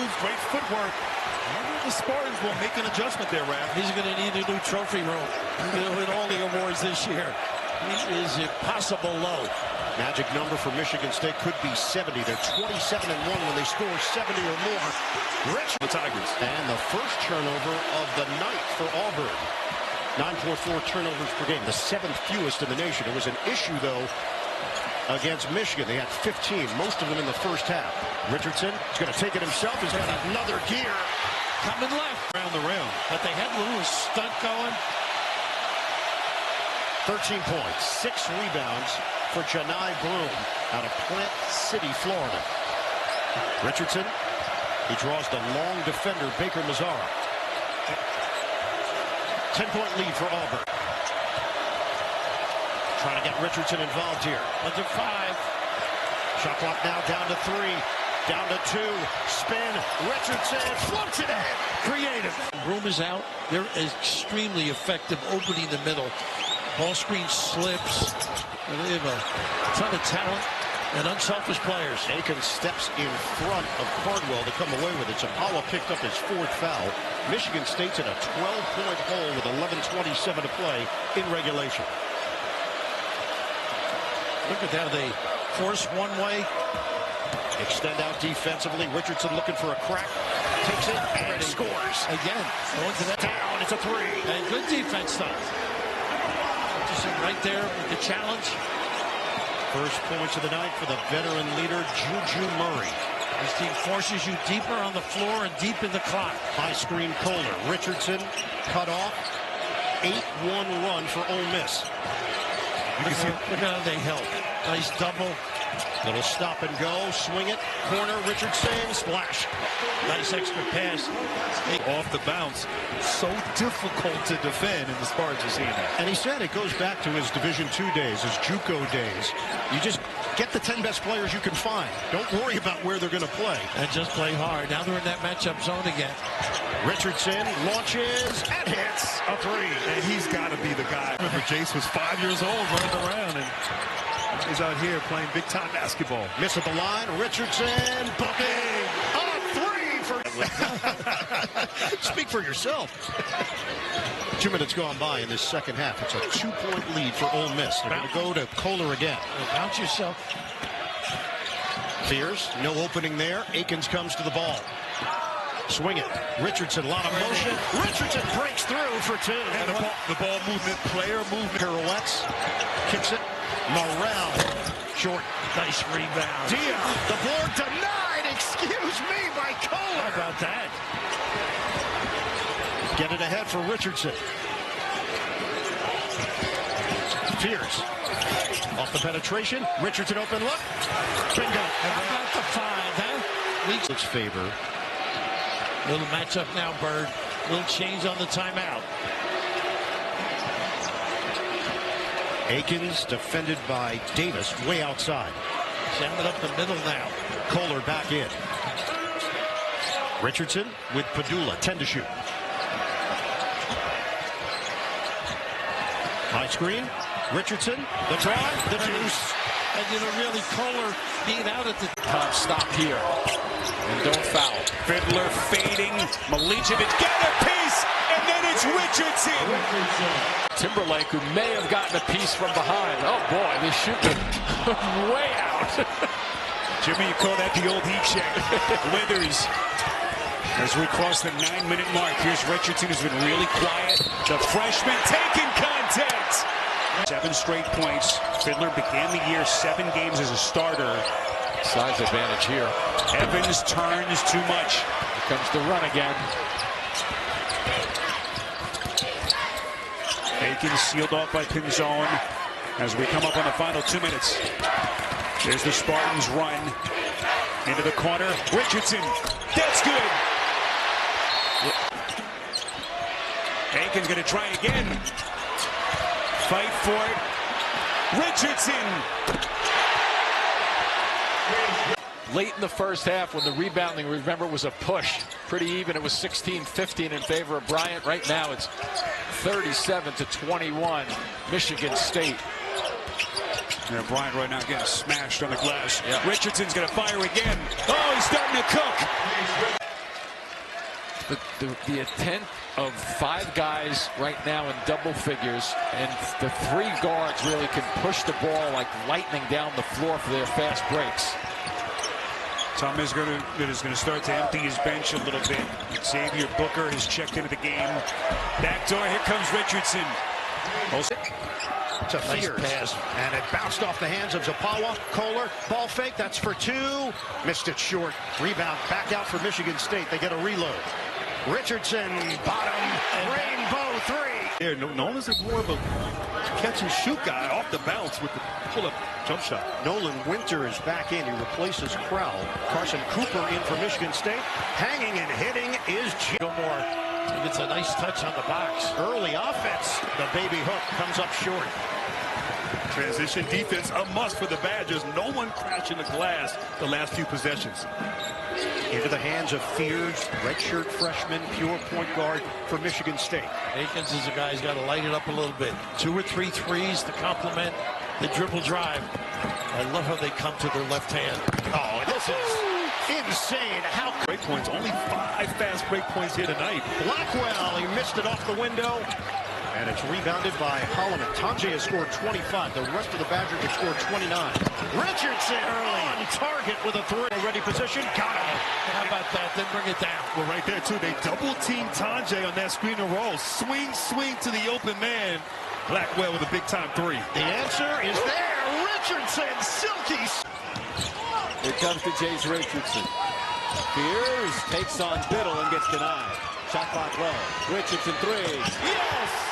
moves, great footwork. The Spartans will make an adjustment there, Raph. He's going to need a new trophy room. He's going to win all the awards this year. He is impossible low. Magic number for Michigan State could be 70. They're 27-1 when they score 70 or more. Richardson, the Tigers. And the first turnover of the night for Auburn. 9.4 turnovers per game, the 7th fewest in the nation. It was an issue, though, against Michigan. They had 15, most of them in the first half. Richardson is going to take it himself. He's got another gear. Coming left. Around the rim. But they had a little stunt going. 13 points, 6 rebounds for Janai Broom out of Plant City, Florida. Richardson, he draws the long defender, Baker Mazzara. 10-point lead for Auburn. Trying to get Richardson involved here. Under 5. Shot clock now down to 3. Down to 2. Spin. Richardson floats it in. Creative. Broom is out. They're extremely effective opening the middle. Ball screen slips. They have a ton of talent and unselfish players. Aikens steps in front of Cardwell to come away with it. Zapala picked up his 4th foul. Michigan State's in a 12-point hole with 11:27 to play in regulation. Look at that. They force one way. Extend out defensively. Richardson looking for a crack. Takes it and scores. Again, going to that. Down. It's a 3. And good defense, though. Richardson right there with the challenge. First points of the night for the veteran leader, Juju Murray. This team forces you deeper on the floor and deep in the clock. High screen Kohler. Richardson cut off. 8-1 run for Ole Miss. Look at how they help. Nice double. Little stop and go. Swing it. Corner. Richardson. Splash. Nice extra pass. Off the bounce. So difficult to defend, and the Spartans are seeing that. And he said it goes back to his Division II days, his JUCO days. You just get the 10 best players you can find. Don't worry about where they're going to play. And just play hard. Now they're in that matchup zone again. Richardson launches and hits a 3. And he's got to be the guy. Remember, Jase was 5 years old running around, and he's out here playing big-time basketball. Miss at the line. Richardson. Booking. A 3 for... Speak for yourself. 2 minutes gone by in this second half. It's a 2-point lead for Ole Miss. They're going to go to Kohler again. Bounce yourself. Fears. No opening there. Aikens comes to the ball. Swing it. Richardson, a lot of motion. Richardson breaks through for 2. And the ball movement, player movement. Pirouettes. Kicks it. Morrell. Short. Nice rebound. Dia. The board denied. Excuse me by Kohler. How about that? Get it ahead for Richardson. Fears. Off the penetration. Richardson open look. Bingo. How about the 5, huh? Its favor. Little matchup now, Bird. Little change on the timeout. Aikens defended by Davis way outside. Jam it up the middle now. Kohler back in. Richardson with Padula. 10 to shoot. High screen. Richardson. The drive. The deuce. And you know, really, Kohler being out at the top. Stop here. And don't foul. Fiddler fading. Milicevic get a piece, and then it's Richardson. Timberlake, who may have gotten a piece from behind. Oh boy, they shoot it way out. Jimmy, you call that the old heat check. Withers. As we cross the 9-minute mark, here's Richardson, who's been really quiet. The freshman taking contact. 7 straight points. Fiddler began the year 7 games as a starter. Size advantage here. Evans turns too much. Here comes the run again. Aikens sealed off by Pinzone as we come up on the final 2 minutes. There's the Spartans run into the corner. Richardson, that's good. Aikens going to try again. Fight for it. Richardson. Late in the first half, when the rebounding, remember, was a push. Pretty even. It was 16-15 in favor of Bryant. Right now, it's 37-21, Michigan State. Yeah, Bryant right now getting smashed on the glass. Yeah. Richardson's going to fire again. Oh, he's starting to cook. the intent of 5 guys right now in double figures, and the 3 guards really can push the ball like lightning down the floor for their fast breaks. Tom is going to start to empty his bench a little bit. Xavier Booker has checked into the game. Back door, here comes Richardson. To Fears, pass. and it bounced off the hands of Zapawa. Kohler, ball fake, that's for 2. Missed it short. Rebound back out for Michigan State. They get a reload. Richardson, bottom, rainbow 3. Yeah, Nolan's more of a catch and shoot guy off the bounce with the pull-up jump shot. Nolan Winter is back in. He replaces Crowell. Carson Cooper in for Michigan State. Hanging and hitting is Gilmore. He gets a nice touch on the box. early offense. The baby hook comes up short. Transition defense a must for the Badgers. No one crashing the glass the last few possessions. Into the hands of Fears, redshirt freshman, pure point guard for Michigan State. Akins is a guy who's got to light it up a little bit. 2 or 3 threes to complement the dribble drive. I love how they come to their left hand. Oh, this is insane. How Break points, only 5 fast break points here tonight. Blackwell, he missed it off the window. And it's rebounded by Holloman. Tanji has scored 25. The rest of the Badgers have scored 29. Richardson on target with a 3. Ready position. Got him. How about that? Then bring it down. Well, right there, too. They double-team Tanji on that screen and roll. Swing to the open man. Blackwell with a big-time 3. The answer is there. Richardson, silky. Here comes to Jase Richardson. Fears takes on Biddle and gets denied. Shot clock low. Richardson 3. Yes!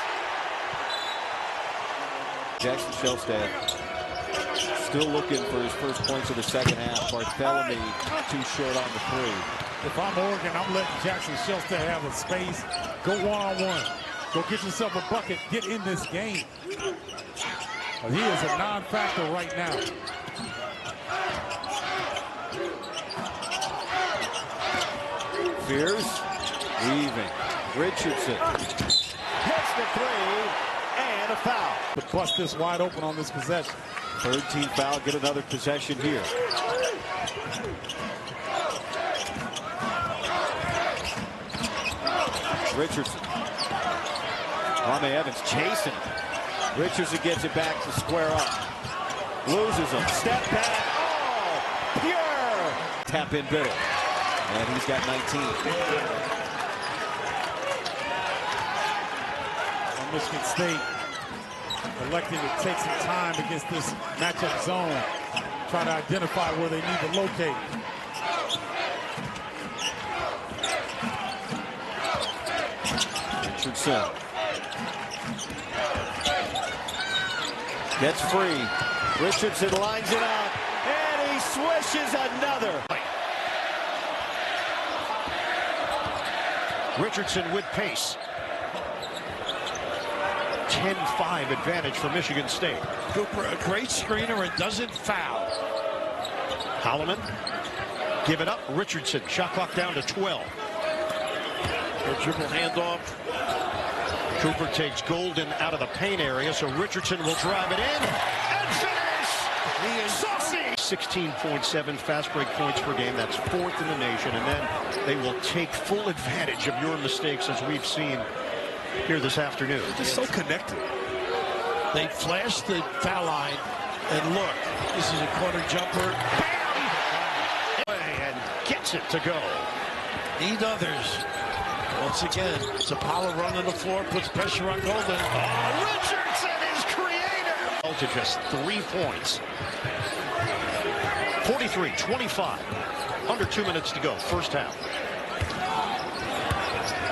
Jackson Shelstad still looking for his first points of the second half. Barthélemy too short on the 3. If I'm Oregon, I'm letting Jackson Shelstad have a space. Go one-on-one. Go get yourself a bucket. Get in this game. But he is a non-factor right now. Fears weaving. Richardson hits the 3 and a foul. To bust this wide open on this possession. 3rd team foul. Get another possession here. Richardson. Kwame Evans chasing. Richardson gets it back to square up. Loses him. Step back. Oh, pure. Tap in Biddle. And he's got 19. And Michigan State electing to take some time against this matchup zone. Try to identify where they need to locate. Richardson gets free. Richardson lines it out, and he swishes another. Richardson with pace. 10-5 advantage for Michigan State. Cooper, a great screener and doesn't foul. Holloman, give it up. Richardson, shot clock down to 12. A dribble handoff. Cooper takes Golden out of the paint area, so Richardson will drive it in and finish. He is saucy. 16.7 fast break points per game. That's 4th in the nation, and then they will take full advantage of your mistakes, as we've seen here this afternoon. Just so connected. They flash the foul line, and look, this is a corner jumper. Bam! And gets it to go. Need others. Once again, Zapawa running the floor, puts pressure on Golden. Oh, Richardson is creative. To just 3 points. 43-25. Under 2 minutes to go, first half.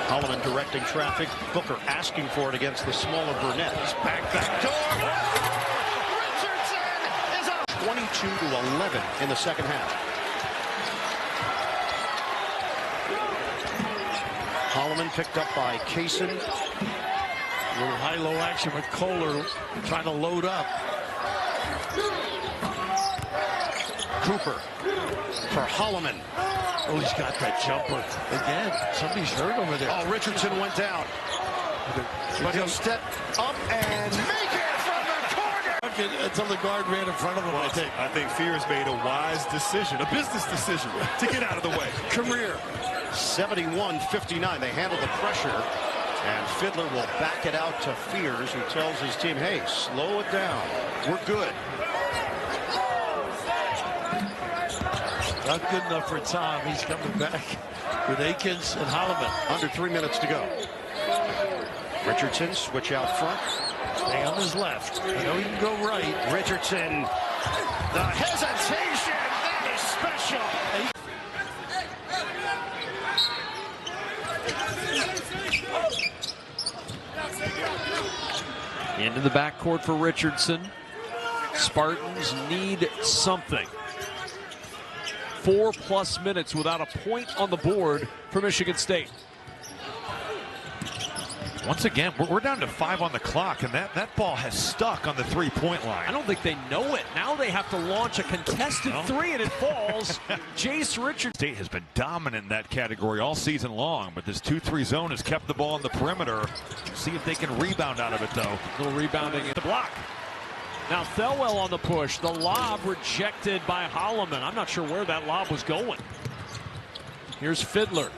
Holloman directing traffic. Booker asking for it against the smaller Burnett. He's back door. Richardson is up. 22-11 in the second half. Holloman picked up by Kaysen. A little high-low action with Kohler trying to load up. Cooper for Holloman. Oh, he's got that jumper. Again, somebody's hurt over there. Oh, Richardson went down. But he'll step up and make it from the corner. Until the guard ran in front of him, I think Fears made a wise decision, a business decision, to get out of the way. Career. 71-59. They handle the pressure, and Fiddler will back it out to Fears, who tells his team, hey, slow it down. We're good. Not good enough for Tom. He's coming back with Akins and Holloman. Under 3 minutes to go. Richardson, switch out front. Stay on his left. I know he can go right. Richardson, the hesitation, that is special. Into the backcourt for Richardson. Spartans need something. 4+ minutes without a point on the board for Michigan State. Once again, we're down to 5 on the clock, and that ball has stuck on the three-point line. I don't think they know it. Now they have to launch a contested three, and it falls. Jase Richardson. State has been dominant in that category all season long, but this 2-3 zone has kept the ball on the perimeter. See if they can rebound out of it, though. Little rebounding at the block. Now Thelwell on the push. The lob rejected by Holloman. I'm not sure where that lob was going. Here's Fiddler.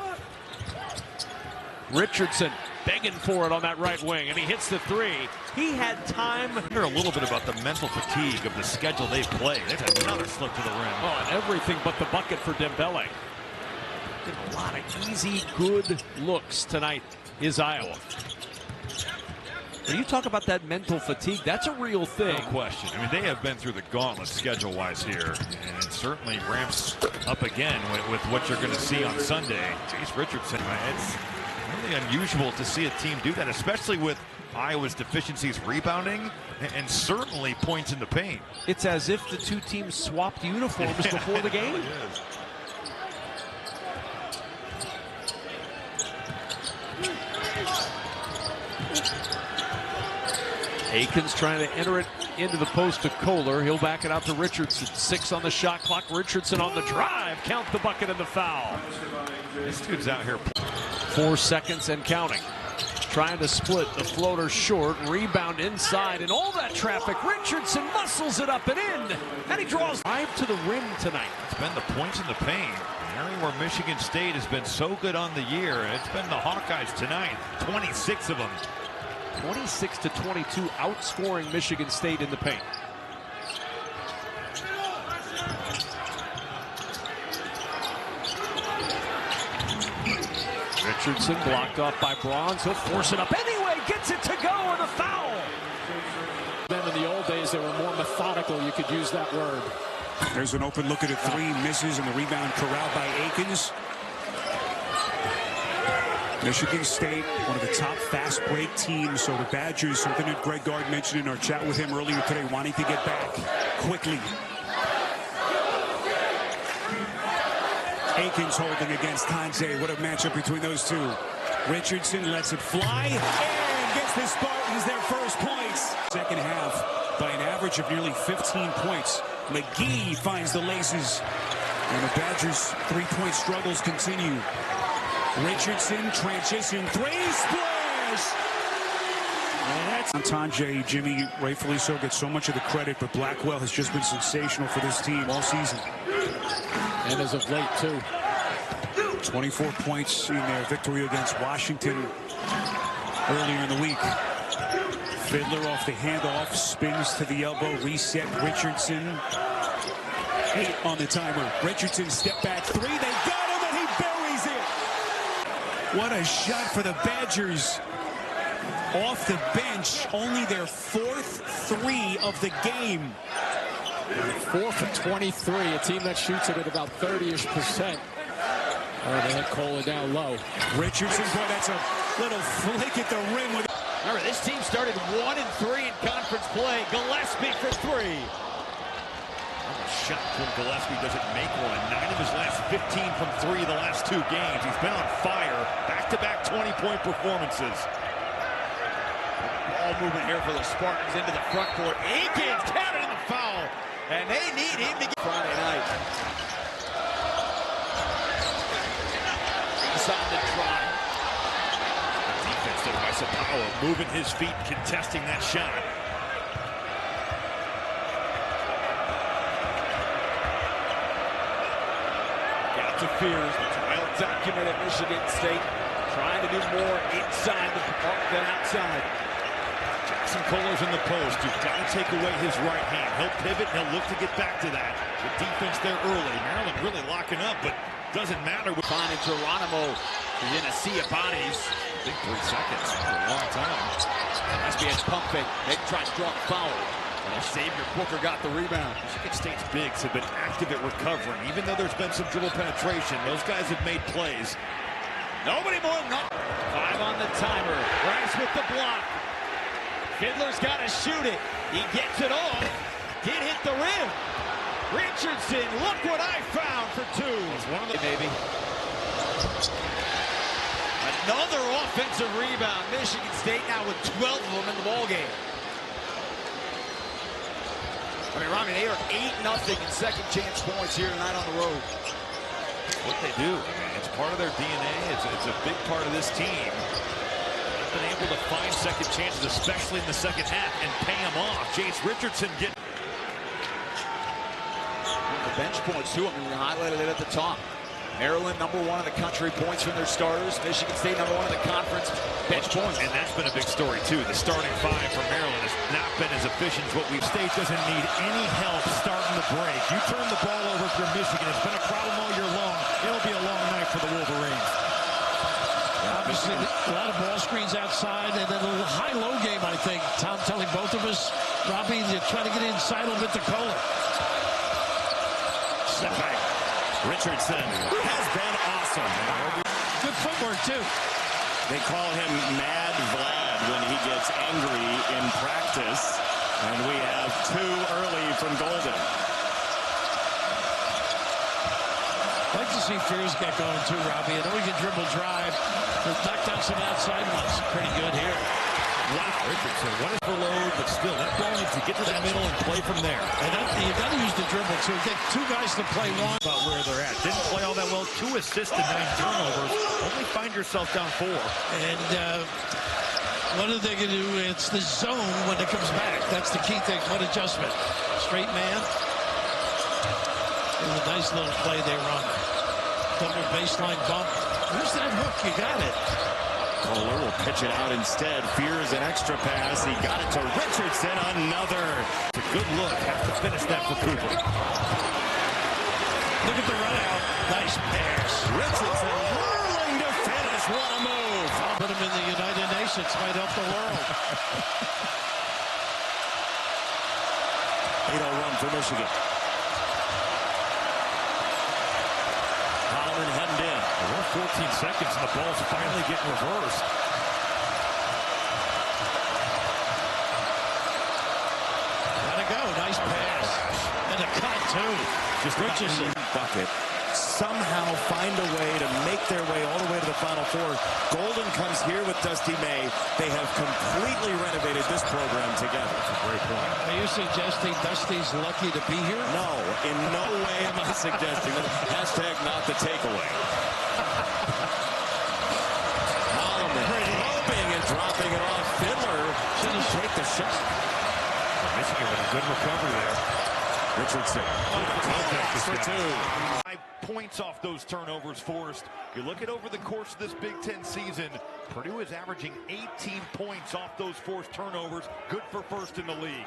Richardson begging for it on that right wing, and he hits the three. He had time. Hear a little bit about the mental fatigue of the schedule they've played. They've had another slip to the rim. Oh, and everything but the bucket for Dembele. A lot of easy, good looks tonight is Iowa. When you talk about that mental fatigue, that's a real thing. No question. I mean, they have been through the gauntlet schedule-wise here, and it certainly ramps up again with what you're going to see on Sunday. Jase Richardson, it's really unusual to see a team do that, especially with Iowa's deficiencies rebounding and certainly points in the paint. It's as if the two teams swapped uniforms before the game. It really is. Akins trying to enter it into the post to Kohler. He'll back it out to Richardson. 6 on the shot clock. Richardson on the drive. Count the bucket and the foul. This dude's out here. 4 seconds and counting. Trying to split the floater short. Rebound inside. And all that traffic. Richardson muscles it up and in. And he draws 5 to the rim tonight. It's been the points in the paint. An area where Michigan State has been so good on the year. It's been the Hawkeyes tonight. 26 of them. 26-22, outscoring Michigan State in the paint. Richardson blocked off by Bronze. He'll force it up anyway. Gets it to go, and a foul. Then in the old days, they were more methodical. You could use that word. There's an open look at a three. Misses, and the rebound corralled by Akins. Michigan State, one of the top fast break teams. So the Badgers, something that Greg Gard mentioned in our chat with him earlier today, wanting to get back quickly. Akins holding against Tanze. What a matchup between those two. Richardson lets it fly and gets the Spartans their first points. Second half by an average of nearly 15 points. McGee finds the laces. And the Badgers' three-point struggles continue. Richardson, transition, three, splash! And that's Tanze, Jimmy, rightfully so, gets so much of the credit, but Blackwell has just been sensational for this team all season. And as of late, too. 24 points in their victory against Washington earlier in the week. Fiddler off the handoff, spins to the elbow, reset. Richardson, 8 on the timer. Richardson, step back three, they got him, and he buries it! What a shot for the Badgers. Off the bench, only their 4th three of the game. 4 for 23, a team that shoots it at about 30-ish%. Oh, they had Kohler down low. Richardson, boy, that's a little flick at the rim. Remember, this team started 1-3 in conference play. Gillespie for 3. Shot from Gillespie doesn't make one. 9 of his last 15 from 3 the last 2 games. He's been on fire. Back-to-back 20-point performances. Ball movement here for the Spartans into the front court. Akins counted in the foul. And they need him to get Friday night. Inside the try. Defense there by Sapawa, moving his feet, contesting that shot. Got to Fears. Kyle defense acumen at Michigan State, trying to do more inside than outside. Jackson Kohler's in the post. You've got to take away his right hand. He'll pivot and he'll look to get back to that. The defense there early. Maryland really locking up, but doesn't matter. Finding Geronimo is in a sea of bodies. I think 3 seconds for a long time. Must be a pump fake. They try strong foul. And Xavier Booker got the rebound. Michigan State's bigs have been active at recovering. Even though there's been some dribble penetration, those guys have made plays. Nobody more than 5 on the timer. Rice with the block. Fiddler's got to shoot it. He gets it off. Did hit the rim. Richardson, look what I found for 2. It's one of the maybe. Another offensive rebound. Michigan State now with 12 of them in the ballgame. I mean, Rami, they are 8-0 in second chance points here tonight on the road. what they do. I mean, it's part of their DNA. It's a big part of this team. They've been able to find second chances, especially in the second half, and pay them off. Jase Richardson getting the bench points, too. I mean, we highlighted it at the top. Maryland, #1 in the country, points from their starters. Michigan State, #1 in the conference, bench points. And that's been a big story, too. The starting 5 for Maryland has not been as efficient as what we've. State doesn't need any help starting the break. You turn the ball over for Michigan. It's been a problem all year long. It'll be a long night for the Wolverines. Obviously, a lot of ball screens outside, and then a little high-low game, I think. Tom telling both of us, Robbie, they're trying to get inside a little bit to Kohler. Step back. Richardson has been awesome. Good footwork, too. They call him Mad Vlad when he gets angry in practice. And we have 2 early from Golden. I'd like to see Fears get going, too, Robbie. I know he can dribble drive, but knock down some outside ones. Pretty good here. Wow, Richardson, what is the load, but still, that ball needs to get to the middle and play from there. And you got to use the dribble, too. Get 2 guys to play one. About where they're at. Didn't play all that well. 2 assists and 9 turnovers. Only find yourself down 4. And what are they going to do? It's the zone when it comes back. That's the key thing. What adjustment? Straight man. It was a nice little play they run. Double baseline bump. Where's that hook? You got it. Kohler will pitch it out instead. Fears an extra pass. He got it to Richardson. Another. It's a good look. Have to finish that for Cooper. Look at the run out. Nice pass. Richardson whirling to finish. What a move. Put him in the United Nations. Might help the world. 8-0 run for Michigan. Holloman heading in. We're 14 seconds and the ball's finally getting reversed. Gotta go. Nice pass. And a cut, too. Just Richardson. Bucket. Somehow find a way to make their way all the way to the Final Four. Golden comes here with Dusty May. They have completely renovated this program together. That's a great point. Are you suggesting Dusty's lucky to be here? No, in no way am I suggesting that. Hashtag not the takeaway. Holloman hoping and dropping it off. Fiddler shouldn't take the shot. Michigan with a good recovery there. Richardson. For 2. 5 points off those turnovers forced. You look at over the course of this Big Ten season, Purdue is averaging 18 points off those forced turnovers. Good for first in the league.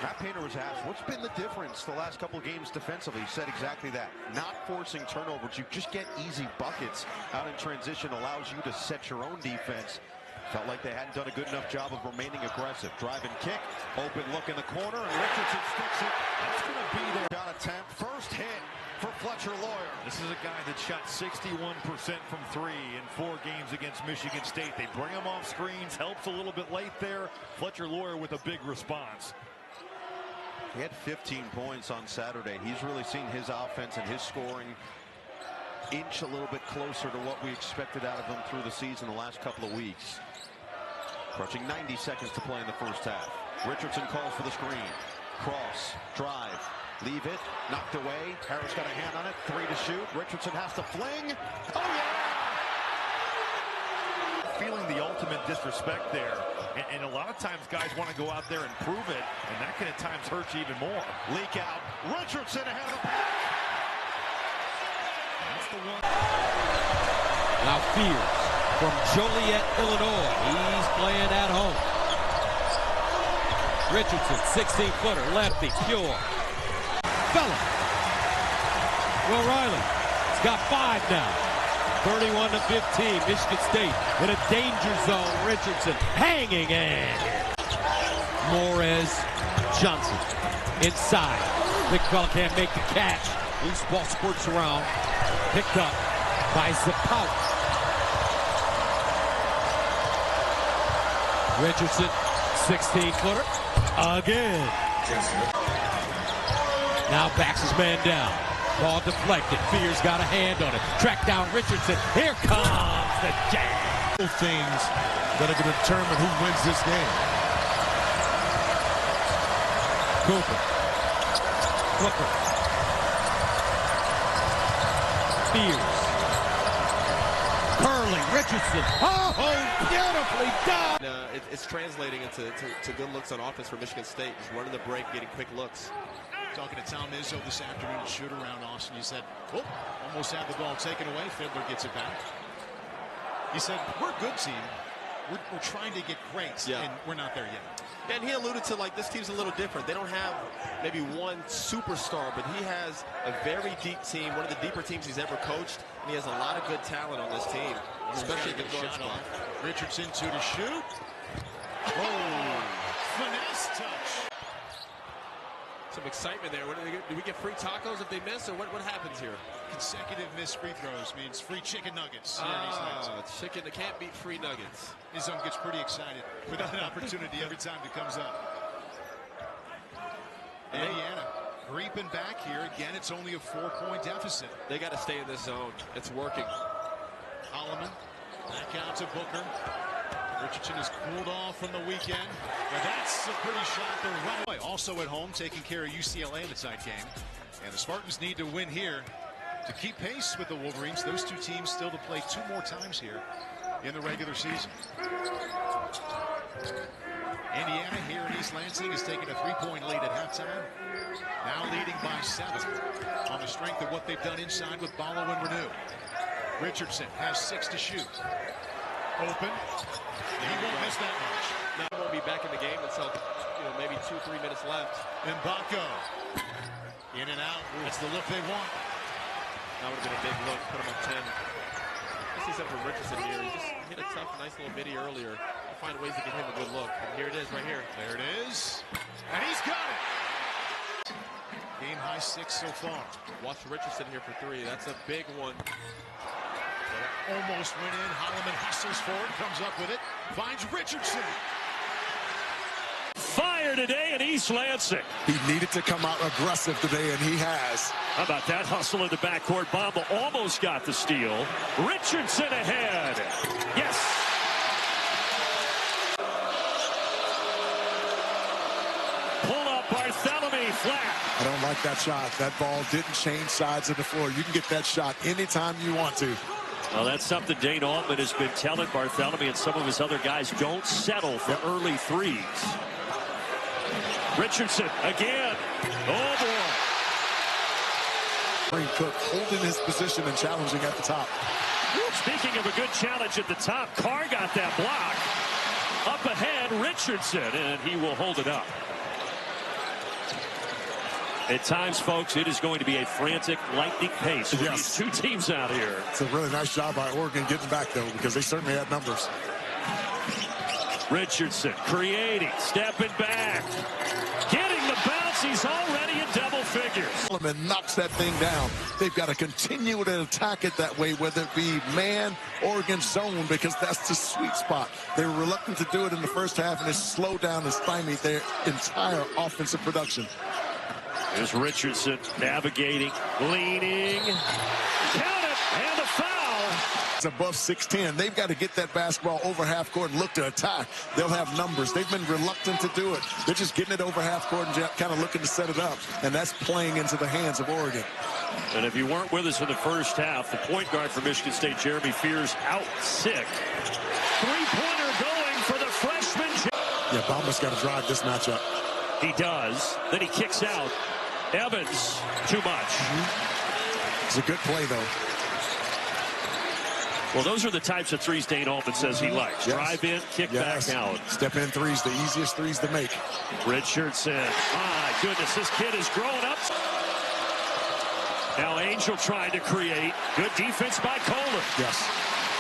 Matt Painter was asked, what's been the difference the last couple of games defensively? He said exactly that. Not forcing turnovers. You just get easy buckets out in transition, allows you to set your own defense. Felt like they hadn't done a good enough job of remaining aggressive. Drive and kick, open look in the corner, and Richardson sticks it. That's going to be their shot attempt. First hit for Fletcher Lawyer. This is a guy that shot 61% from 3 in 4 games against Michigan State. They bring him off screens, helps a little bit late there. Fletcher Lawyer with a big response. He had 15 points on Saturday. He's really seen his offense and his scoring inch a little bit closer to what we expected out of him through the season the last couple of weeks. Approaching 90 seconds to play in the first half. Richardson calls for the screen. Cross, drive, leave it, knocked away. Harris got a hand on it, 3 to shoot. Richardson has to fling. Oh, yeah! Feeling the ultimate disrespect there. And a lot of times guys want to go out there and prove it, and that can at times hurt you even more. Leak out. Richardson ahead of the pack. That's the one. Now Fears from Joliet, Illinois. He's playing at home. Richardson, 16-footer, lefty, pure. Fella. Will Riley. He's got 5 now. 31-15. Michigan State in a danger zone. Richardson hanging and Morez Johnson inside. Big fella can't make the catch. Loose ball squirts around. Picked up by Zapout. Richardson, 16-footer. Again. Now backs his man down. Ball deflected. Fears got a hand on it. Track down Richardson. Here comes the jam. Things that are going to determine who wins this game. Cooper. Flipper. Fears. Curling. Richardson. Oh, beautifully done. It's translating into good looks on offense for Michigan State. Just running the break, getting quick looks. Talking to Tom Izzo this afternoon, shoot around Austin. He said, oh, almost had the ball taken away. Fiddler gets it back. He said, we're a good team. We're trying to get great, and we're not there yet. And he alluded to, like, this team's a little different. They don't have maybe one superstar, but he has a very deep team, one of the deeper teams he's ever coached, and he has a lot of good talent on this team, especially at the guard spot. Richardson, 2 to shoot. Oh, finesse touch. Some excitement there. Do we get free tacos if they miss, or what happens here? Consecutive missed free throws means free chicken nuggets. Chicken, they can't beat free nuggets. Izzo gets pretty excited with that opportunity every time it comes up. Indiana creeping back here. Again, it's only a 4-point deficit. They got to stay in this zone. It's working. Holloman back out to Booker. Richardson has cooled off from the weekend. But that's a pretty shot to run away. Also at home, taking care of UCLA in the tight game. And the Spartans need to win here to keep pace with the Wolverines. Those two teams still to play 2 more times here in the regular season. Indiana here in East Lansing is taking a 3-point lead at halftime. Now leading by 7 on the strength of what they've done inside with Ballo and Renew. Richardson has 6 to shoot. Open. He won't miss that much. Now he won't be back in the game until maybe 2-3 minutes left. Mbako. In and out. That's the look they want. That would have been a big look. Put him up 10. I see something from Richardson here. He just hit a tough, nice little bitty earlier. I'll find ways to get him a good look. And here it is, right here. There it is. And he's got it. Game high 6 so far. Watch Richardson here for 3. That's a big one. Almost went in. Holloman hustles forward, comes up with it, finds Richardson. Fire today in East Lansing. He needed to come out aggressive today, and he has. How about that hustle in the backcourt? Bamba almost got the steal. Richardson ahead. Yes. Pull up Bartholomew flat. I don't like that shot. That ball didn't change sides of the floor. You can get that shot anytime you want to. Well, that's something Dane Altman has been telling Bartholomew and some of his other guys. Don't settle for early threes. Richardson again. Oh, boy. Cook holding his position and challenging at the top. Speaking of a good challenge at the top, Carr got that block. Up ahead, Richardson, and he will hold it up. At times, folks, it is going to be a frantic, lightning pace for these two teams out here. It's a really nice job by Oregon getting back, though, because they certainly had numbers. Richardson creating, stepping back, getting the bounce. He's already in double figures. Solomon knocks that thing down. They've got to continue to attack it that way, whether it be man or against zone, because that's the sweet spot. They were reluctant to do it in the first half, and it slowed down and stymied their entire offensive production. There's Richardson navigating, leaning. Count it, and a foul. It's above 6'10". They've got to get that basketball over half court and look to attack. They'll have numbers. They've been reluctant to do it. They're just getting it over half court and kind of looking to set it up. And that's playing into the hands of Oregon. And if you weren't with us in the first half, the point guard for Michigan State, Jeremy Fears, out sick. Three-pointer going for the freshman. Yeah, Bama's got to drive this matchup. He does. Then he kicks out. Evans, too much. It's a good play, though. Well, those are the types of threes Dane Altman says he likes. Yes. Drive in, kick back out. Step in threes, the easiest threes to make. Richardson. My goodness, this kid is growing up. Now Angel trying to create. Good defense by Kohler. Yes,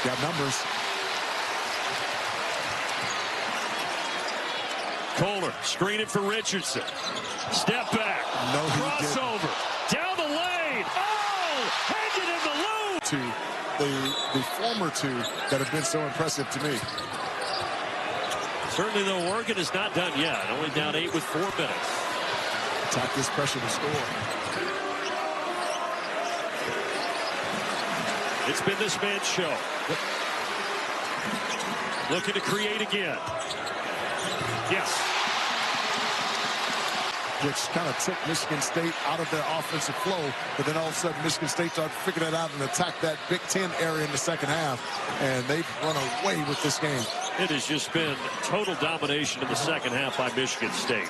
got numbers. Kohler screen it for Richardson. Step back. No, he crossover. Down the lane. Oh, hanging in the loop. To the former two that have been so impressive to me. Certainly, though, Oregon is not done yet. Only down 8 with 4 minutes. Attack this pressure to score. It's been this man's show. Looking to create again. Yes. Which kind of took Michigan State out of their offensive flow, but then all of a sudden Michigan State started to figure that out and attack that Big Ten area in the second half, and they've run away with this game. It has just been total domination in the second half by Michigan State.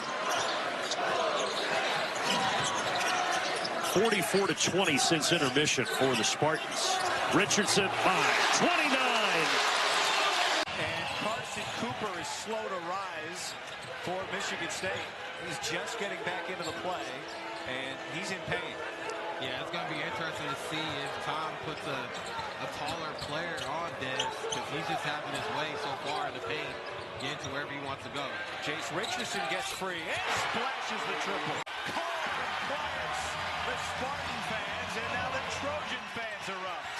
44-20 since intermission for the Spartans. Richardson by 29. And Carson Cooper is slow to rise for Michigan State. He's just getting back into the play, and he's in pain. Yeah, it's going to be interesting to see if Tom puts a taller player on Des, because he's just having his way so far in the paint, getting to wherever he wants to go. Jase Richardson gets free and splashes the triple. Calling quiets the Spartan fans, and now the Trojan fans erupt.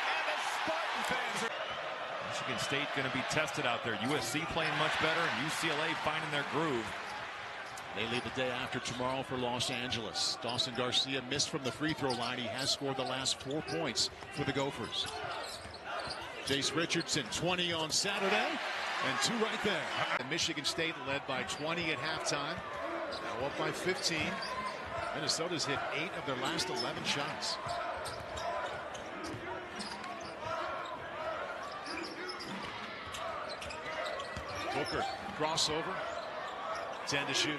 And the Spartan fans are... Michigan State going to be tested out there. USC playing much better, and UCLA finding their groove. They leave the day after tomorrow for Los Angeles. Dawson Garcia missed from the free throw line. He has scored the last 4 points for the Gophers. Jase Richardson, 20 on Saturday, and 2 right there. Michigan State led by 20 at halftime. Now up by 15. Minnesota's hit 8 of their last 11 shots. Booker, crossover, 10 to shoot.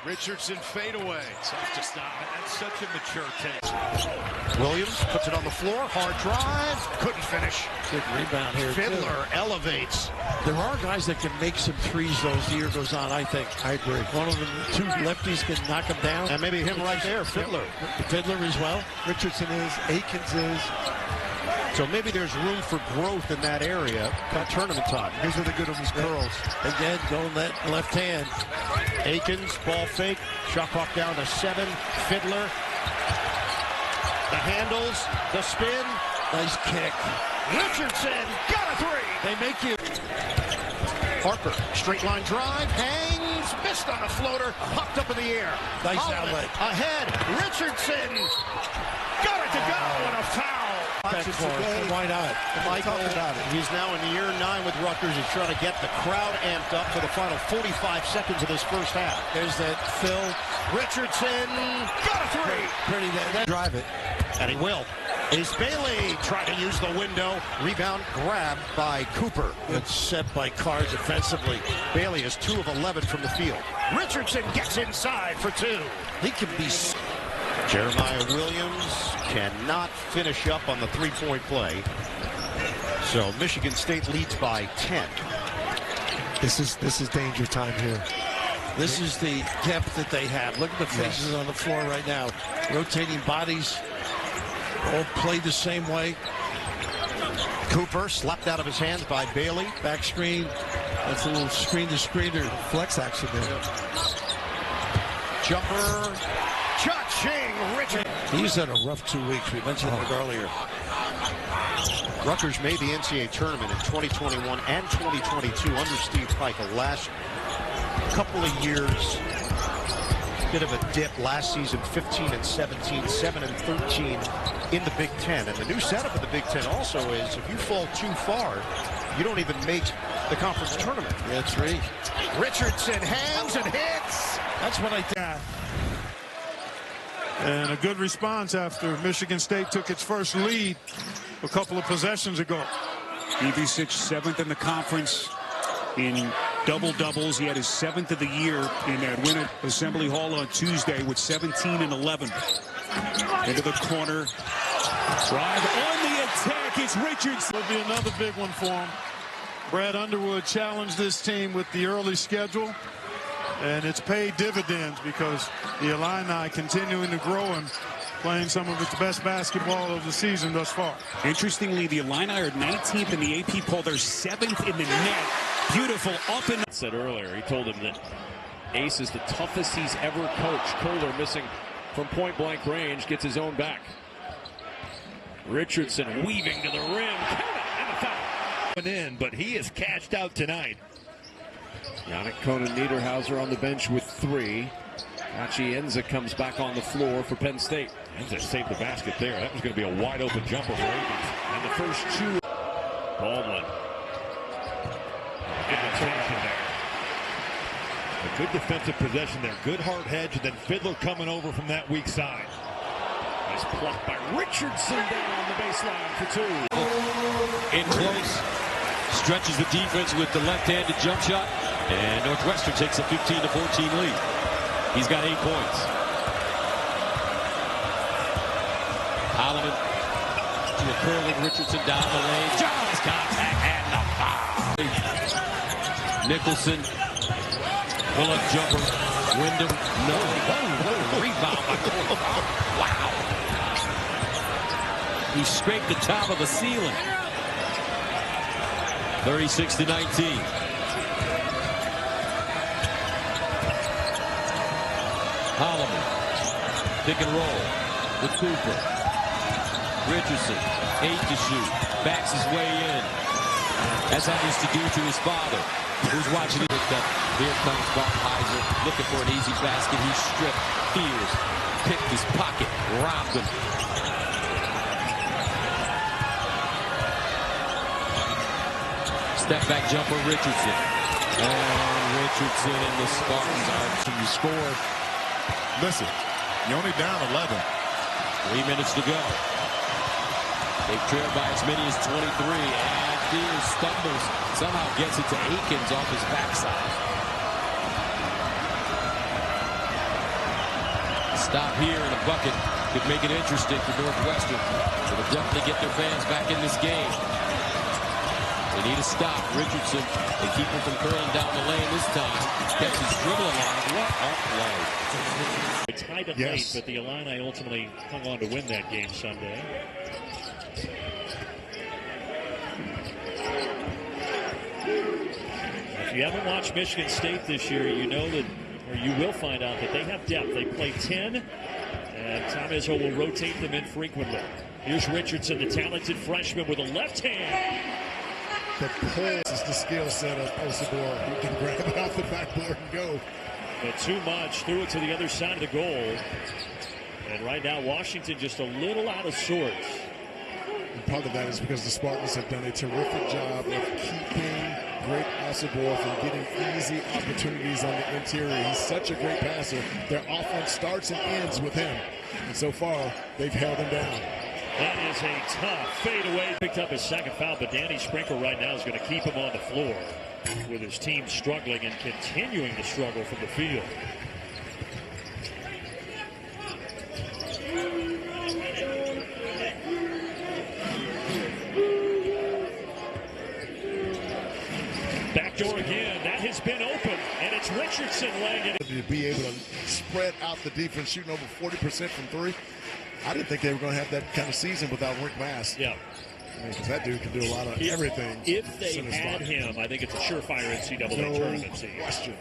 Richardson fadeaway. Tough to stop. That's such a mature take. Williams puts it on the floor. Hard drive. Couldn't finish. Good rebound here. Fiddler elevates. There are guys that can make some threes though as the year goes on, I think. I agree. One of the 2 lefties can knock them down. And maybe him right there, Fiddler. Fiddler as well. Richardson is. Akins is. So maybe there's room for growth in that area come tournament time. Here's what the good of his curls. Again, going that left hand. Akins, ball fake. Shot clock down to 7. Fiddler. The handles. The spin. Nice kick. Richardson got a 3. They make you. Harper, straight line drive. Hangs. Missed on a floater. Popped up in the air. Nice Holland outlet. Ahead. Richardson. Got it to go. And a foul. Why not? Michael, he's now in year 9 with Rutgers. He's trying to get the crowd amped up for the final 45 seconds of this first half. There's that Phil. Richardson got a 3. Pretty that drive it. And he will. Is Bailey trying to use the window. Rebound grabbed by Cooper. Good set by Carr defensively. Bailey is 2 of 11 from the field. Richardson gets inside for 2. He can be... Jeremiah Williams cannot finish up on the 3-point play. So Michigan State leads by 10. This is danger time here. This is the depth that they have. Look at the faces on the floor right now. Rotating bodies. All play the same way. Cooper slapped out of his hands by Bailey. Back screen. That's a little screen to screener. Flex action there. Jumper. Cha-ching, Richard. He's had a rough 2 weeks. We mentioned it earlier. Rutgers made the NCAA tournament in 2021 and 2022 under Steve Pike. The last couple of years, bit of a dip. Last season, 15 and 17, 7 and 13 in the Big Ten. And the new setup of the Big Ten also is if you fall too far, you don't even make the conference tournament. That's right. Richardson hangs and hits. That's what I think. And a good response after Michigan State took its first lead a couple of possessions ago. EV6 7th in the conference in double-doubles. He had his 7th of the year in that win at Assembly Hall on Tuesday with 17 and 11. Into the corner. Drive on the attack. It's Richardson. Will be another big one for him. Brad Underwood challenged this team with the early schedule, and it's paid dividends because the Illini continuing to grow and playing some of its best basketball of the season thus far. Interestingly, the Illini are 19th in the AP poll. They're 7th in the net. Beautiful up and said earlier, he told him that Ace is the toughest he's ever coached. Kohler missing from point-blank range, gets his own back. Richardson weaving to the rim. Count it, and a foul. In, but he is cashed out tonight. Yannick Conan-Niederhauser on the bench with 3. Achienza comes back on the floor for Penn State. Enza saved the basket there. That was going to be a wide open jumper for Ravens. And the first 2. Baldwin. Good attention there. A good defensive possession there. Good hard hedge, and then Fiddler coming over from that weak side. Nice block by Richardson down the baseline for 2. In close. Stretches the defense with the left-handed jump shot. And Northwestern takes a 15-14 lead. He's got 8 points. Holloman to a curling Richardson down the lane. Jones contact and the foul. Nicholson. Pull-up jumper. Wyndham. No. Whoa. Rebound by Cole. Wow. He scraped the top of the ceiling. 36-19. Holloman. Pick and roll with Cooper. Richardson. 8 to shoot. Backs his way in. As I used to do to his father. Who's watching it? Here comes Bartheiser looking for an easy basket. He stripped. Fears. Picked his pocket. Robbed him. Step back jumper, Richardson. And Richardson and the Spartans are to score. Listen, you're only down 11. 3 minutes to go. They've trailed by as many as 23. And Fears stumbles. Somehow gets it to Akins off his backside. Stop here and a bucket could make it interesting for Northwestern. It'll definitely get their fans back in this game. They need a stop. Richardson, they keep him from curling down the lane this time. Gets his dribble along. What a play. It's tied up late, but the Illini ultimately hung on to win that game Sunday. If you haven't watched Michigan State this year, you know that, or you will find out that they have depth. They play 10, and Tom Izzo will rotate them infrequently. Here's Richardson, the talented freshman with a left hand. The pull is the skill set of Osibor. He can grab it off the backboard and go. But too much. Threw it to the other side of the goal. And right now, Washington just a little out of sorts. And part of that is because the Spartans have done a terrific job of keeping great Osibor from getting easy opportunities on the interior. He's such a great passer. Their offense starts and ends with him. And so far, they've held him down. That is a tough fadeaway. Picked up his second foul, but Danny Sprinkle right now is going to keep him on the floor with his team struggling and continuing to struggle from the field. Backdoor again. That has been open, and it's Richardson laying it. To be able to spread out the defense, shooting over 40% from 3. I didn't think they were going to have that kind of season without Rick Mass. Yeah. Because that dude can do a lot of everything. If they had him, I think it's a surefire NCAA tournament seed. Question.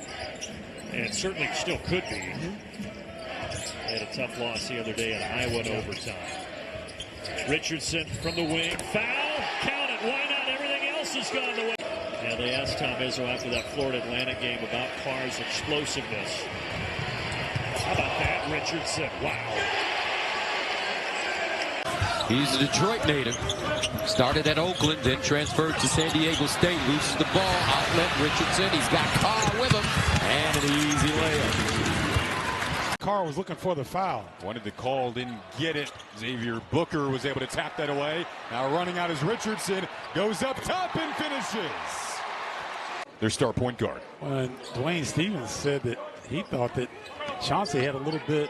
And certainly still could be. They had a tough loss the other day at Iowa in overtime. Richardson from the wing. Foul. Count it. Why not? Everything else has gone the way. Now they asked Tom Izzo after that Florida Atlantic game about Carr's explosiveness. How about that, Richardson? Wow. He's a Detroit native. Started at Oakland, then transferred to San Diego State. Loses the ball. Outlet Richardson. He's got Carr with him. And an easy layup. Carr was looking for the foul. Wanted the call, didn't get it. Xavier Booker was able to tap that away. Now running out is Richardson. Goes up top and finishes. their star point guard. When Dwayne Stevens said that he thought that Chauncey had a little bit.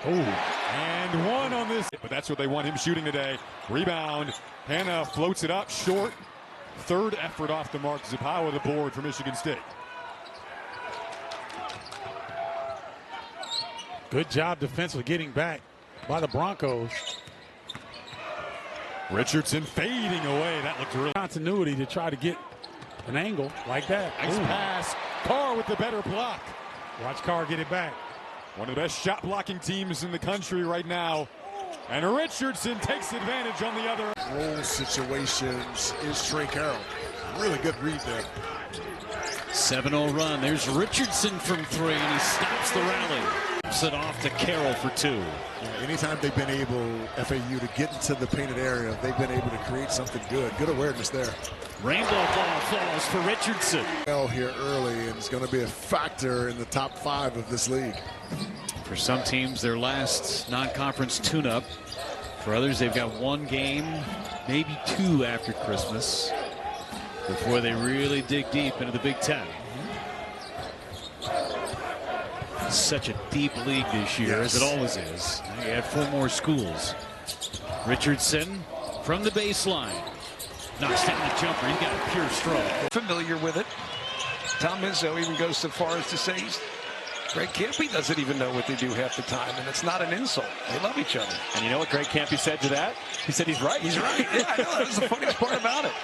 Oh, and one on this. But that's what they want him shooting today. Rebound. Hannah floats it up short. Third effort off the mark. Zapawa the board for Michigan State. Good job defensively getting back by the Broncos. Richardson fading away. That looked real. Continuity to try to get an angle like that. Nice pass. Carr with the better block. Watch Carr get it back. One of the best shot blocking teams in the country right now. And Richardson takes advantage on the other. Roll situations is Trey Carroll. Really good read there. 7-0 run. There's Richardson from 3, and he stops the rally. Flips it off to Carroll for 2. Yeah, anytime they've been able, FAU, to get into the painted area, they've been able to create something good. Good awareness there. Rainbow ball falls for Richardson. Well, here early, and it's going to be a factor in the top 5 of this league. For some teams, their last non-conference tune-up. For others, they've got 1 game, maybe 2 after Christmas before they really dig deep into the Big Ten. It's such a deep league this year, as it always is. You add 4 more schools. Richardson from the baseline. Knocks down the jumper. He's got a pure stroke. Familiar with it. Tom Izzo even goes so far as to say Greg Campy doesn't even know what they do half the time, and it's not an insult. They love each other. And you know what Greg Campy said to that? He said he's right. He's right. Yeah, I know. That was the funniest part about it.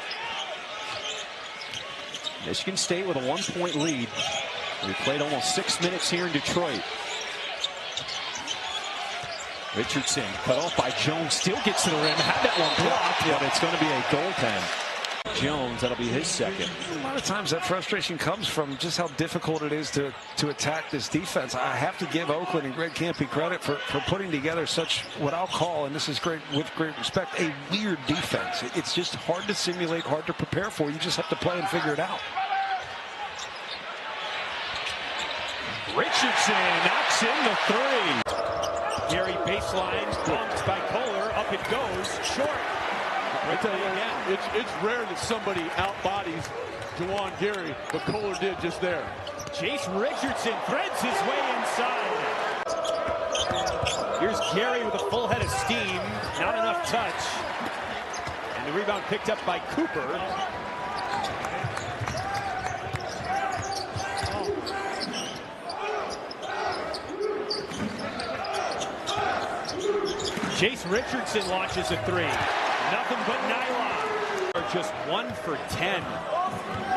Michigan State with a 1-point lead. We played almost 6 minutes here in Detroit. Richardson cut off by Jones, still gets to the rim, had that one blocked, but it's going to be a goaltend. Jones, that'll be his second. A lot of times that frustration comes from just how difficult it is to attack this defense. I have to give Oakland and Greg Campy credit for putting together such what I'll call, and this is great with great respect, a weird defense. It's just hard to simulate, hard to prepare for. You just have to play and figure it out. Richardson knocks in the 3. Gary baseline, bumped by Kohler, up it goes, short. I tell you, it's rare that somebody outbodies Juwan Gary, but Kohler did just there. Jase Richardson threads his way inside. Here's Gary with a full head of steam, not enough touch. And the rebound picked up by Cooper. Jase Richardson launches a 3. Nothing but nylon. Just 1 for 10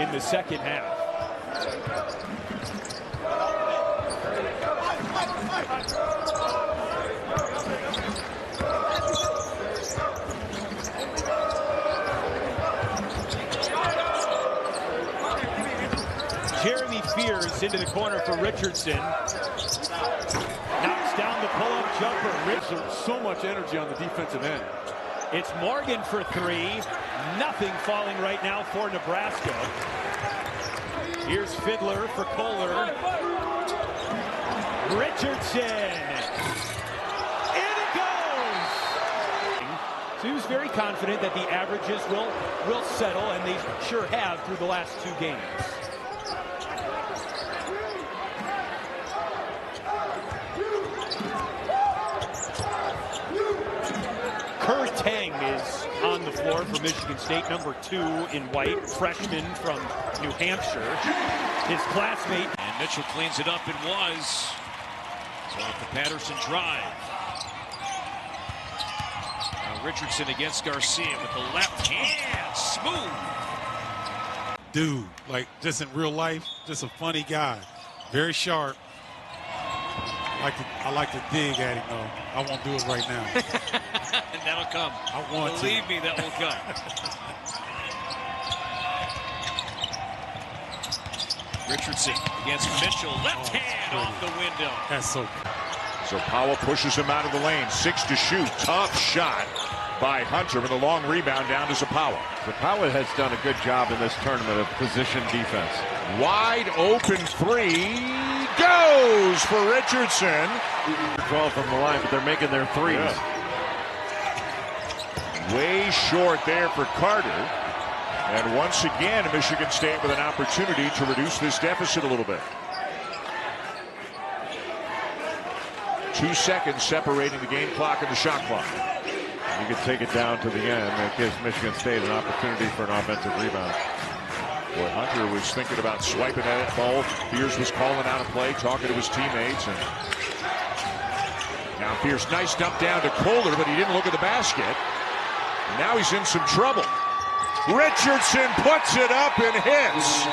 in the second half. Jeremy Fears into the corner for Richardson. Knocks down the pull-up jumper. There's so much energy on the defensive end. It's Morgan for 3. Nothing falling right now for Nebraska. Here's Fiddler for Kohler. Richardson. In it goes. So he was very confident that the averages will settle, and they sure have through the last 2 games. Kerr Tang is on the floor for Michigan State, number 2 in white, freshman from New Hampshire. His classmate. And Mitchell cleans it up and was. So off the Patterson drive. Now Richardson against Garcia with the left hand. Smooth. Dude, like just in real life, just a funny guy. Very sharp. I like to dig at him, though. I won't do it right now. And that'll come. I want Believe me, that will come. Richardson against Mitchell. Left hand off the window. That's so. So Powell pushes him out of the lane. 6 to shoot. Tough shot by Hunter with a long rebound down to Zapawa. Zapawa has done a good job in this tournament of position defense. Wide open 3 goes for Richardson. 12 from the line, but they're making their 3s. Yeah. Way short there for Carter. And once again, Michigan State with an opportunity to reduce this deficit a little bit. 2 seconds separating the game clock and the shot clock. You can take it down to the end. That gives Michigan State an opportunity for an offensive rebound. Boy, Hunter was thinking about swiping that ball. Fierce was calling out a play, talking to his teammates. And now Fierce, nice dump down to Kohler, but he didn't look at the basket. And now he's in some trouble. Richardson puts it up and hits.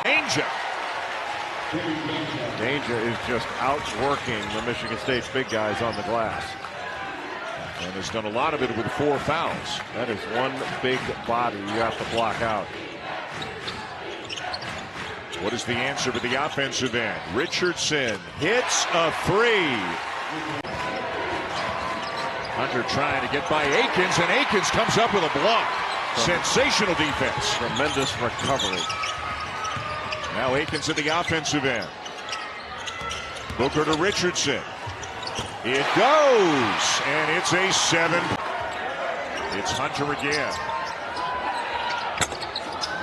Danger. Danger is just outworking the Michigan State big guys on the glass. And has done a lot of it with 4 fouls. That is one big body you have to block out. What is the answer to the offensive end? Richardson hits a 3. Hunter trying to get by Akins, and Akins comes up with a block. Sensational defense. Tremendous recovery. Now Akins at the offensive end. Booker to Richardson. It goes, and it's a 7. It's Hunter again.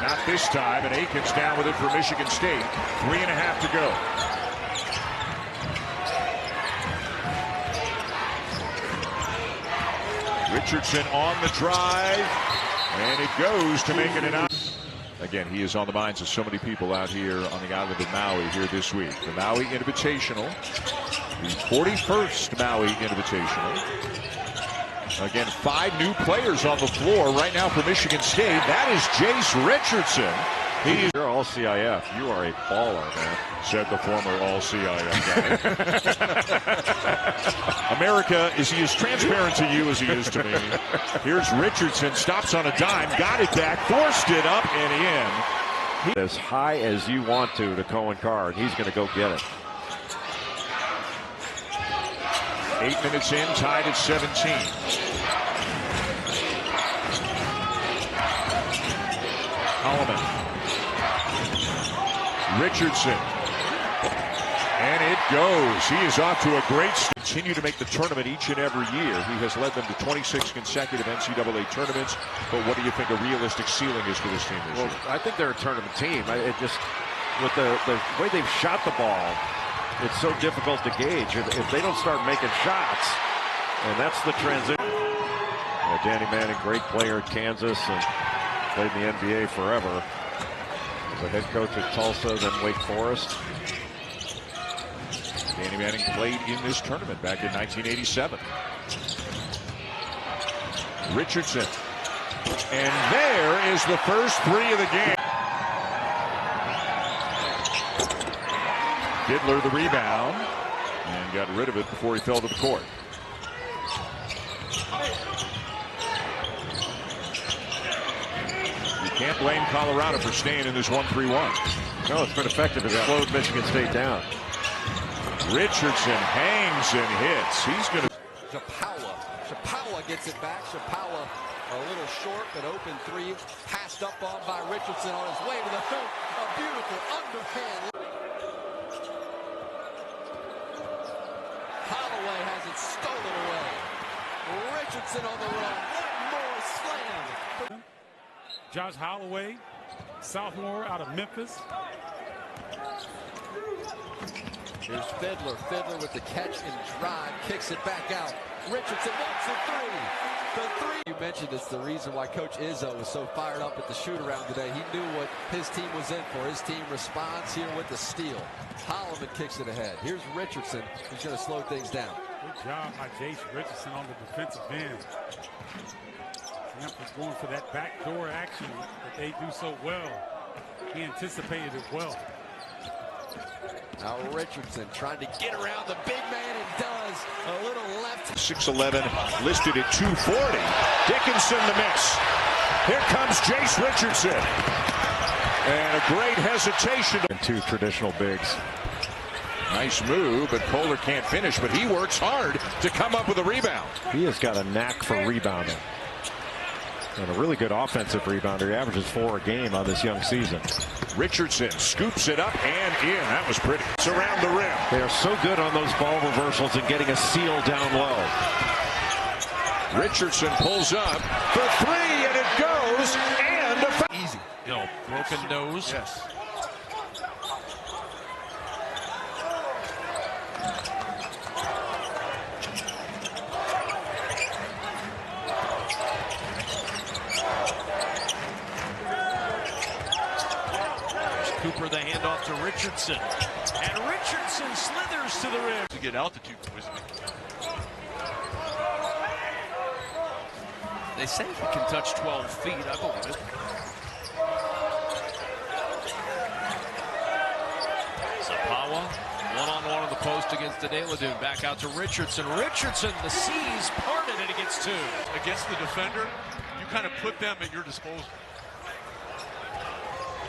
Not this time, and Akins down with it for Michigan State. 3.5 to go. Richardson on the drive, and it goes to make it an out. Again, he is on the minds of so many people out here on the island of Maui here this week. The Maui Invitational, the 41st Maui Invitational. Again, 5 new players on the floor right now for Michigan State. That is Jase Richardson. You're all CIF. You are a baller, man. Said the former all CIF guy. America, is he as transparent to you as he is to me? Here's Richardson, stops on a dime, got it back, forced it up and in. As high as you want to Cohen Carr, and he's going to go get it. 8 minutes in, tied at 17. Holloman. Richardson. And it goes. He is off to a great start. Continue to make the tournament each and every year. He has led them to 26 consecutive NCAA tournaments. But what do you think a realistic ceiling is for this team this year? I think they're a tournament team. It just, with the way they've shot the ball, it's so difficult to gauge. If they don't start making shots, and that's the transition. Danny Manning, great player at Kansas and played in the NBA forever. As a head coach at Tulsa, then Wake Forest. Danny Manning played in this tournament back in 1987. Richardson. And there is the first 3 of the game. Diddler the rebound and got rid of it before he fell to the court. You can't blame Colorado for staying in this 1-3-1. No, it's been effective. It slowed Michigan State down. Richardson hangs and hits. He's going to. Chappella gets it back. Chappella a little short, but open 3. Passed up on by Richardson on his way to the hoop. A beautiful underhand. Holloway has it stolen away. Richardson on the run. One more slam. Josh Holloway, sophomore out of Memphis. Here's Fiddler. Fiddler with the catch and drive. Kicks it back out. Richardson wants the 3. The 3. You mentioned it's the reason why Coach Izzo was so fired up at the shoot-around today. He knew what his team was in for. His team responds here with the steal. Holloman kicks it ahead. Here's Richardson, who's going to slow things down. Good job by Jase Richardson on the defensive end. Hampton's going for that backdoor action that they do so well. He anticipated it well. Now Richardson trying to get around the big man and does. A little left. 6'11", listed at 240. Dickinson the miss. Here comes Jase Richardson. And a great hesitation. And 2 traditional bigs. Nice move, but Kohler can't finish, but he works hard to come up with a rebound. He has got a knack for rebounding. And a really good offensive rebounder. He averages 4 a game on this young season. Richardson scoops it up and in. That was pretty. It's around the rim. They are so good on those ball reversals and getting a seal down low. Richardson pulls up for three, and it goes, and a foul. Easy. Broken nose. Yes. Cooper the handoff to Richardson. And Richardson slithers to the rim. To get altitude poisoning. They say he can touch 12 feet. I believe it. Zapawa, one-on-one on the post against Adeladun. Back out to Richardson. Richardson, the seas parted, and he gets two. Against the defender, you kind of put them at your disposal.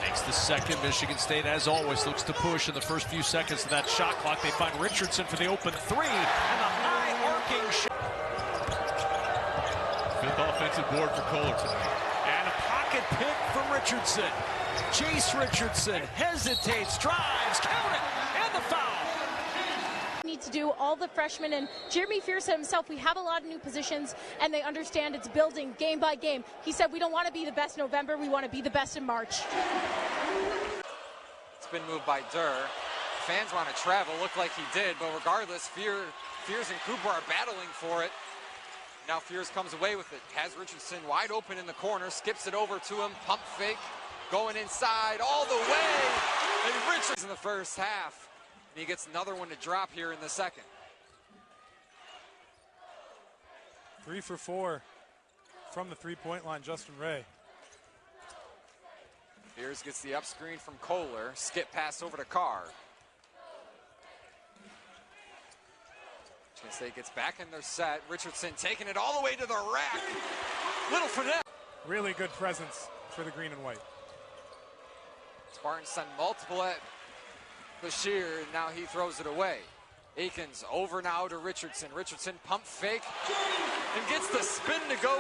Makes the second. Michigan State, as always, looks to push in the first few seconds of that shot clock. They find Richardson for the open three, and the high arcing shot. Fifth offensive board for Kohler tonight. And a pocket pick from Richardson. Jase Richardson hesitates, drives, count it, and the foul. Need to do all the freshmen, and Jeremy Fears said himself, we have a lot of new positions and they understand it's building game by game. He said we don't want to be the best in November, we want to be the best in March. It's been moved by Durr. Fans want to travel, looked like he did, but regardless, Fears and Cooper are battling for it. Now Fears comes away with it, has Richardson wide open in the corner, skips it over to him, pump fake, going inside all the way, and Richardson in the first half. And he gets another one to drop here in the second. 3 for 4 from the three-point line, Justin Ray. Fears gets the up screen from Kohler. Skip pass over to Carr. Michigan State gets back in their set. Richardson taking it all the way to the rack. Little finesse. Really good presence for the green and white. Spartans send multiple at Bashir, and now he throws it away. Akins over now to Richardson. Richardson pump fake and gets the spin to go.